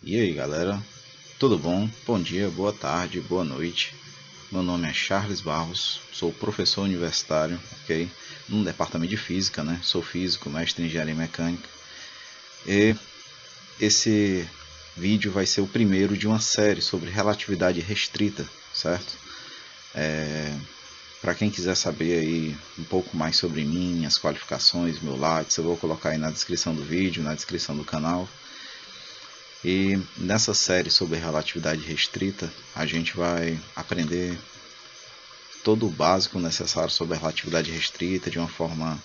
E aí galera, tudo bom? Bom dia, boa tarde, boa noite. Meu nome é Charles Barros, sou professor universitário, ok? No departamento de física, né? Sou físico, mestre em engenharia mecânica. E esse vídeo vai ser o primeiro de uma série sobre relatividade restrita, certo? Para quem quiser saber aí um pouco mais sobre mim, minhas qualificações, meu Lattes, eu vou colocar aí na descrição do vídeo, na descrição do canal. E nessa série sobre relatividade restrita, a gente vai aprender todo o básico necessário sobre a relatividade restrita de uma forma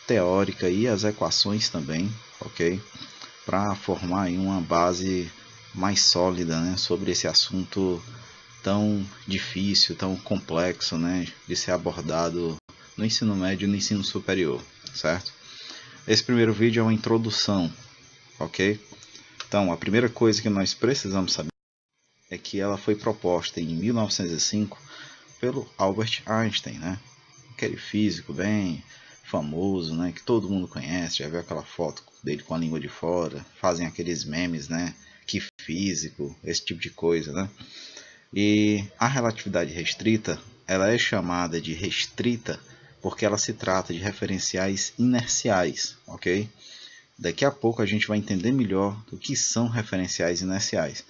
teórica e as equações também, ok? Para formar aí uma base mais sólida, né, sobre esse assunto tão difícil, tão complexo, né, de ser abordado no ensino médio e no ensino superior, certo? Esse primeiro vídeo é uma introdução, ok? Então, a primeira coisa que nós precisamos saber é que ela foi proposta em 1905 pelo Albert Einstein, né? Aquele físico bem famoso, né? Que todo mundo conhece, já viu aquela foto dele com a língua de fora, fazem aqueles memes, né? Que físico, esse tipo de coisa, né? E a relatividade restrita, ela é chamada de restrita porque ela se trata de referenciais inerciais, ok? Daqui a pouco a gente vai entender melhor o que são referenciais inerciais.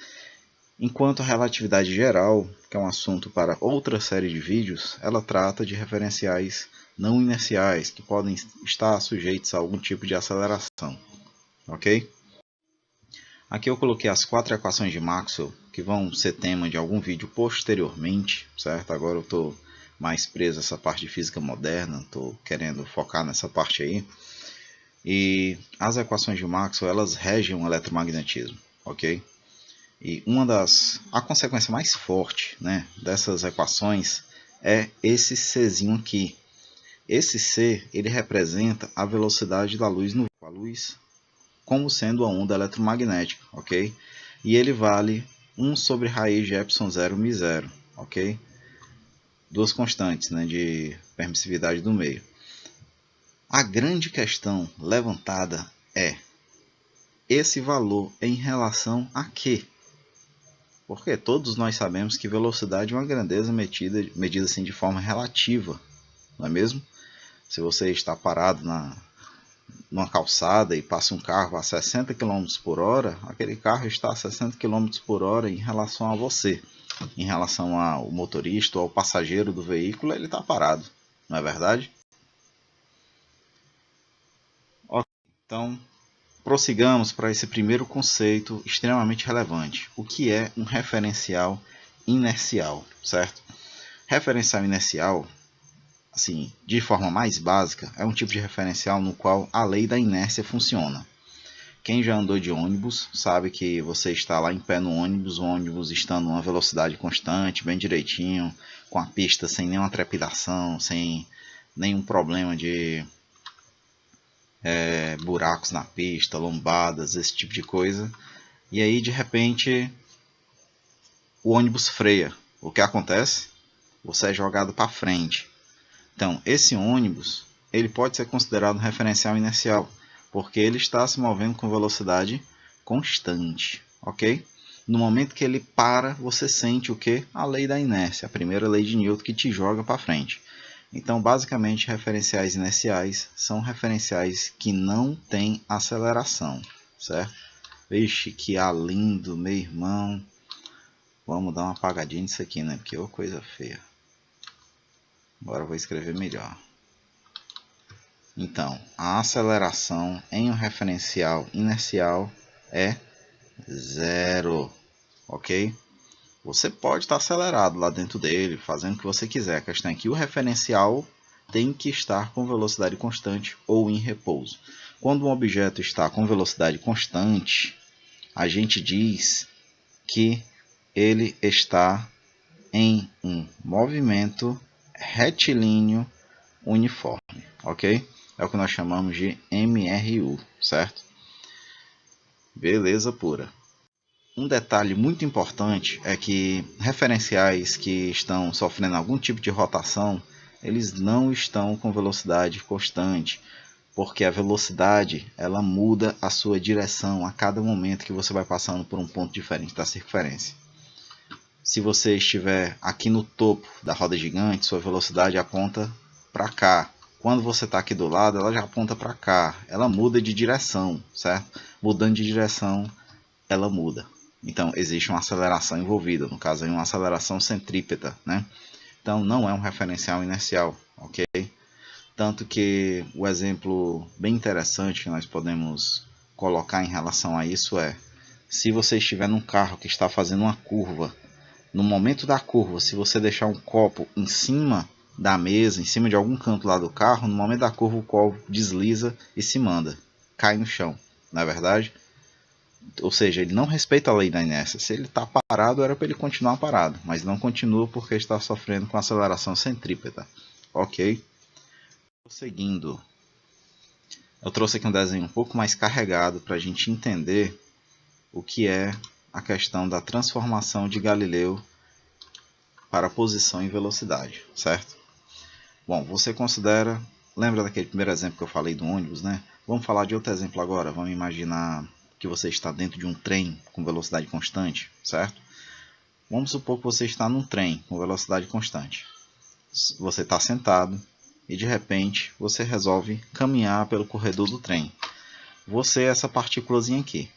Enquanto a relatividade geral, que é um assunto para outra série de vídeos, ela trata de referenciais não inerciais, que podem estar sujeitos a algum tipo de aceleração. Ok? Aqui eu coloquei as 4 equações de Maxwell, que vão ser tema de algum vídeo posteriormente, certo? Agora eu estou mais preso a essa parte de física moderna, estou querendo focar nessa parte aí. E as equações de Maxwell, elas regem o eletromagnetismo, ok? E a consequência mais forte, né, dessas equações é esse Czinho aqui. Esse C, ele representa a velocidade da luz no a luz como sendo a onda eletromagnética, ok? E ele vale 1 sobre raiz de ε0 μ0, ok? Duas constantes, né, de permissividade do meio. A grande questão levantada é esse valor em relação a quê? Porque todos nós sabemos que velocidade é uma grandeza medida assim de forma relativa, não é mesmo? Se você está parado numa calçada e passa um carro a 60 km por hora, aquele carro está a 60 km por hora em relação a você. Em relação ao motorista ou ao passageiro do veículo, ele está parado, não é verdade? Ok, então prossigamos para esse primeiro conceito extremamente relevante. O que é um referencial inercial, certo? Referencial inercial, assim, de forma mais básica, é um tipo de referencial no qual a lei da inércia funciona. Quem já andou de ônibus sabe que você está lá em pé no ônibus, o ônibus estando numa velocidade constante, bem direitinho, com a pista sem nenhuma trepidação, sem nenhum problema de buracos na pista, lombadas, esse tipo de coisa. E aí de repente o ônibus freia. O que acontece? Você é jogado para frente. Então esse ônibus ele pode ser considerado um referencial inercial, porque ele está se movendo com velocidade constante, ok? No momento que ele para, você sente o que? A lei da inércia, a primeira lei de Newton que te joga para frente. Então, basicamente, referenciais inerciais são referenciais que não têm aceleração, certo? Vixe, que lindo, meu irmão. Vamos dar uma apagadinha nisso aqui, né? Porque é coisa feia. Agora eu vou escrever melhor. Então, a aceleração em um referencial inercial é 0, ok? Você pode estar acelerado lá dentro dele, fazendo o que você quiser. A questão é que o referencial tem que estar com velocidade constante ou em repouso. Quando um objeto está com velocidade constante, a gente diz que ele está em um movimento retilíneo uniforme, ok? É o que nós chamamos de MRU, certo? Beleza pura. Um detalhe muito importante é que referenciais que estão sofrendo algum tipo de rotação, eles não estão com velocidade constante. Porque a velocidade, ela muda a sua direção a cada momento que você vai passando por um ponto diferente da circunferência. Se você estiver aqui no topo da roda gigante, sua velocidade aponta para cá. Quando você está aqui do lado, ela já aponta para cá. Ela muda de direção, certo? Mudando de direção, ela muda. Então, existe uma aceleração envolvida. No caso, uma aceleração centrípeta, né? Então, não é um referencial inercial, ok? Tanto que o exemplo bem interessante que nós podemos colocar em relação a isso é: se você estiver num carro que está fazendo uma curva, no momento da curva, se você deixar um copo em cima da mesa, em cima de algum canto lá do carro, no momento da curva o copo desliza e se manda, cai no chão, não é verdade? Ou seja, ele não respeita a lei da inércia. Se ele está parado, era para ele continuar parado, mas não continua porque está sofrendo com aceleração centrípeta, ok? Seguindo, eu trouxe aqui um desenho um pouco mais carregado para a gente entender o que é a questão da transformação de Galileu para posição e velocidade, certo? Bom, você considera, lembra daquele primeiro exemplo que eu falei do ônibus, né? Vamos falar de outro exemplo agora. Vamos imaginar que você está dentro de um trem com velocidade constante, certo? Vamos supor que você está num trem com velocidade constante. Você está sentado e de repente você resolve caminhar pelo corredor do trem. Você é essa partículazinha aqui.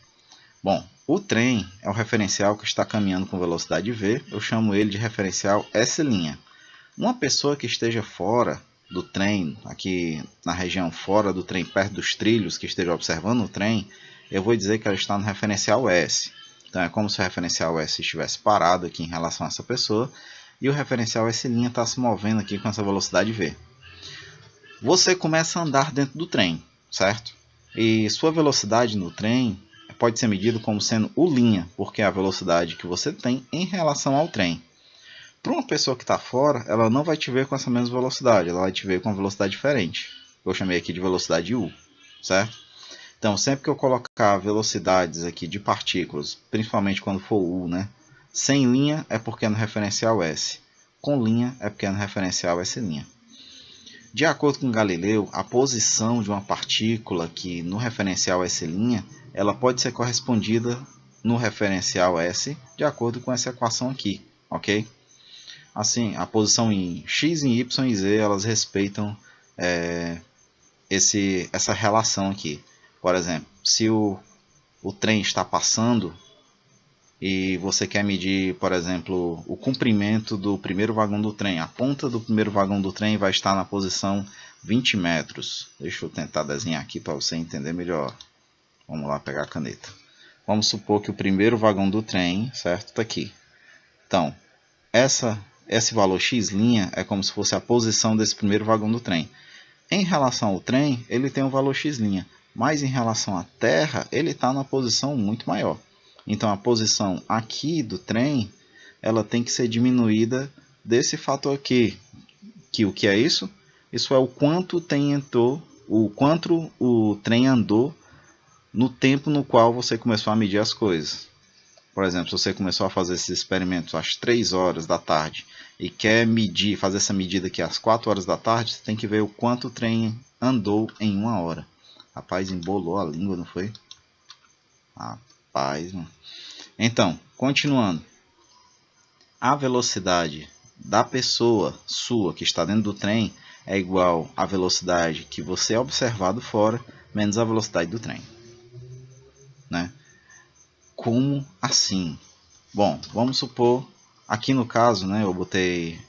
Bom, o trem é o referencial que está caminhando com velocidade v, eu chamo ele de referencial S'. Uma pessoa que esteja fora do trem, aqui na região fora do trem, perto dos trilhos, que esteja observando o trem, eu vou dizer que ela está no referencial S. Então é como se o referencial S estivesse parado aqui em relação a essa pessoa, e o referencial S' está se movendo aqui com essa velocidade v. Você começa a andar dentro do trem, certo? E sua velocidade no trem pode ser medida como sendo U', porque é a velocidade que você tem em relação ao trem. Para uma pessoa que está fora, ela não vai te ver com essa mesma velocidade, ela vai te ver com uma velocidade diferente. Eu chamei aqui de velocidade U, certo? Então, sempre que eu colocar velocidades aqui de partículas, principalmente quando for U, né? Sem linha é porque é no referencial S, com linha é porque é no referencial S'. De acordo com Galileu, a posição de uma partícula aqui no referencial S', ela pode ser correspondida no referencial S de acordo com essa equação aqui, ok? Assim, a posição em x, em y e z, elas respeitam essa relação aqui. Por exemplo, se o trem está passando e você quer medir, por exemplo, o comprimento do primeiro vagão do trem, a ponta do primeiro vagão do trem vai estar na posição 20 metros. Deixa eu tentar desenhar aqui para você entender melhor. Vamos lá pegar a caneta. Vamos supor que o primeiro vagão do trem, certo, está aqui. Então, esse valor x' é como se fosse a posição desse primeiro vagão do trem. Em relação ao trem, ele tem um valor x', mas em relação à Terra, ele está na posição muito maior. Então, a posição aqui do trem, ela tem que ser diminuída desse fator aqui. Que o que é isso? Isso é o quanto o trem andou no tempo no qual você começou a medir as coisas. Por exemplo, se você começou a fazer esses experimentos às 3 horas da tarde e quer fazer essa medida aqui às 4 horas da tarde, você tem que ver o quanto o trem andou em 1 hora. Rapaz, embolou a língua, não foi? Rapaz, mano. Então, continuando. A velocidade da pessoa sua que está dentro do trem é igual à velocidade que você é observado fora, menos a velocidade do trem. Né? Como assim? Bom, vamos supor, aqui no caso, né, eu botei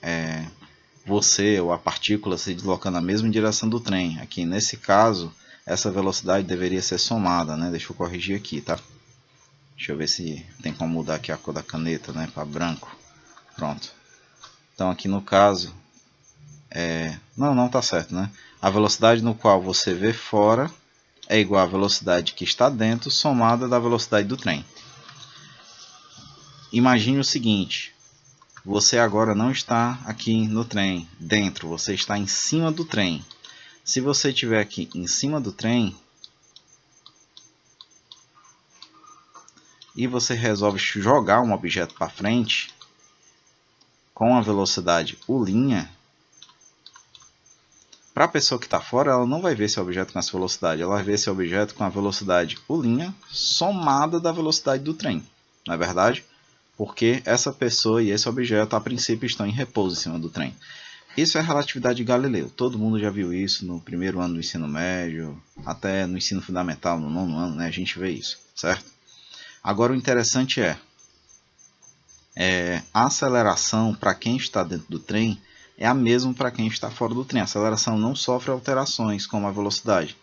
você ou a partícula se deslocando na mesma direção do trem. Aqui nesse caso, essa velocidade deveria ser somada, né? Deixa eu corrigir aqui, tá? Deixa eu ver se tem como mudar aqui a cor da caneta, né, para branco. Pronto. Então aqui no caso, não tá certo, né? A velocidade no qual você vê fora é igual à velocidade que está dentro, somada da velocidade do trem. Imagine o seguinte, você agora não está aqui no trem, dentro, você está em cima do trem. Se você estiver aqui em cima do trem, e você resolve jogar um objeto para frente, com a velocidade U', Para a pessoa que está fora, ela não vai ver esse objeto com essa velocidade, ela vai ver esse objeto com a velocidade U' somada da velocidade do trem, não é verdade? Porque essa pessoa e esse objeto, a princípio, estão em repouso em cima do trem. Isso é a relatividade de Galileu. Todo mundo já viu isso no primeiro ano do ensino médio, até no ensino fundamental, no 9º ano, né? A gente vê isso, certo? Agora o interessante é a aceleração para quem está dentro do trem é a mesma para quem está fora do trem. A aceleração não sofre alterações como a velocidade.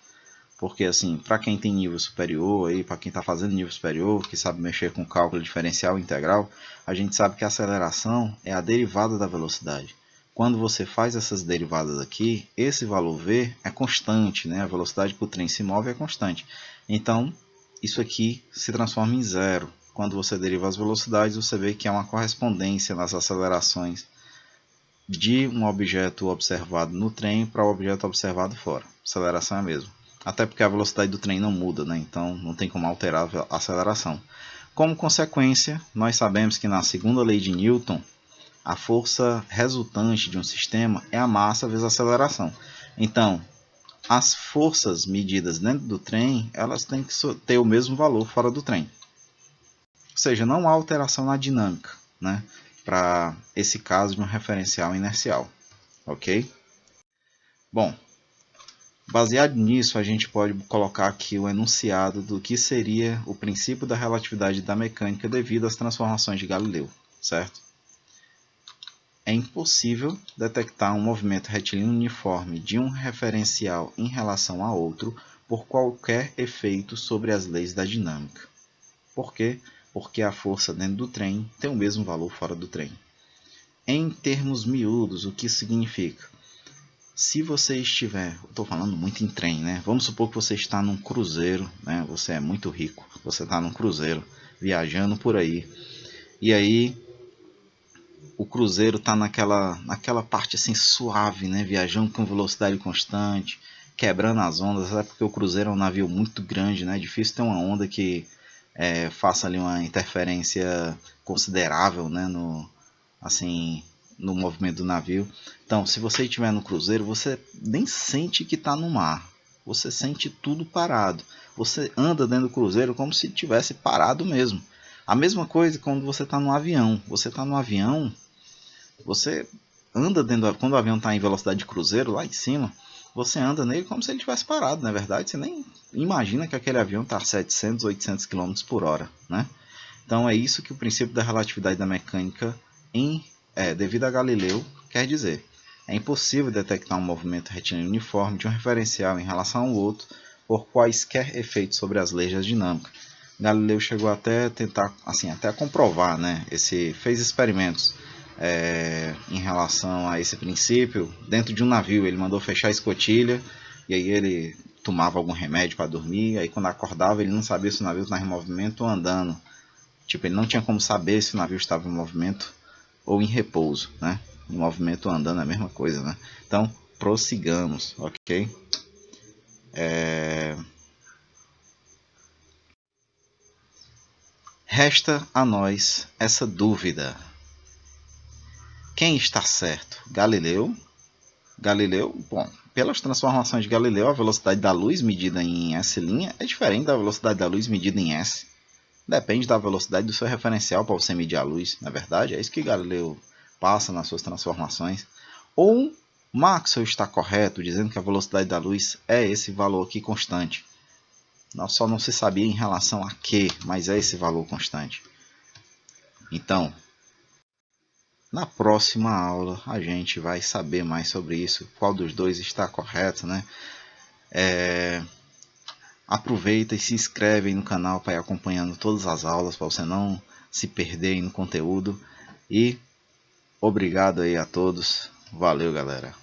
Porque assim, para quem tem nível superior, para quem está fazendo nível superior, que sabe mexer com cálculo diferencial integral, a gente sabe que a aceleração é a derivada da velocidade. Quando você faz essas derivadas aqui, esse valor v é constante, né? A velocidade que o trem se move é constante. Então, isso aqui se transforma em zero. Quando você deriva as velocidades, você vê que há uma correspondência nas acelerações de um objeto observado no trem para o objeto observado fora. A aceleração é a mesma. Até porque a velocidade do trem não muda, né? Então não tem como alterar a aceleração. Como consequência, nós sabemos que na segunda lei de Newton, a força resultante de um sistema é a massa vezes a aceleração. Então, as forças medidas dentro do trem, elas têm que ter o mesmo valor fora do trem. Ou seja, não há alteração na dinâmica, né? Para esse caso de um referencial inercial, ok? Bom, baseado nisso, a gente pode colocar aqui o enunciado do que seria o princípio da relatividade da mecânica devido às transformações de Galileu, certo? É impossível detectar um movimento retilíneo uniforme de um referencial em relação a outro por qualquer efeito sobre as leis da dinâmica. Por quê? Porque a força dentro do trem tem o mesmo valor fora do trem. Em termos miúdos, o que isso significa? Se você estiver, estou falando muito em trem, né? Vamos supor que você está num cruzeiro, né? Você é muito rico, você está num cruzeiro, viajando por aí. E aí, o cruzeiro está naquela parte assim suave, né? Viajando com velocidade constante, quebrando as ondas, até porque o cruzeiro é um navio muito grande, né? É difícil ter uma onda que faça ali uma interferência considerável, né? No movimento do navio. Então, se você estiver no cruzeiro, você nem sente que está no mar. Você sente tudo parado. Você anda dentro do cruzeiro como se estivesse parado mesmo. A mesma coisa quando você está no avião. Você está no avião, você anda dentro, quando o avião está em velocidade de cruzeiro, lá em cima, você anda nele como se ele estivesse parado, na verdade. Você nem imagina que aquele avião está a 700, 800 km por hora, né? Então é isso que o princípio da relatividade da mecânica devido a Galileu quer dizer. É impossível detectar um movimento retilíneo uniforme de um referencial em relação ao outro por quaisquer efeitos sobre as leis da dinâmica. Galileu chegou até a tentar, assim, até a comprovar, né? Fez experimentos em relação a esse princípio dentro de um navio. Ele mandou fechar a escotilha e aí ele tomava algum remédio para dormir. Aí quando acordava ele não sabia se o navio estava em movimento ou andando. Tipo, ele não tinha como saber se o navio estava em movimento ou em repouso, né? Em movimento ou andando é a mesma coisa, né? Então, prossigamos, ok? Resta a nós essa dúvida. Quem está certo? Galileu? Galileu, bom, pelas transformações de Galileu, a velocidade da luz medida em S' é diferente da velocidade da luz medida em S. Depende da velocidade do seu referencial para você medir a luz, na verdade. É isso que Galileu passa nas suas transformações. Ou Maxwell está correto, dizendo que a velocidade da luz é esse valor aqui constante. Só não se sabia em relação a que, mas é esse valor constante. Então, na próxima aula a gente vai saber mais sobre isso, qual dos dois está correto, né? Aproveita e se inscreve aí no canal para ir acompanhando todas as aulas, para você não se perder aí no conteúdo. E obrigado aí a todos. Valeu, galera.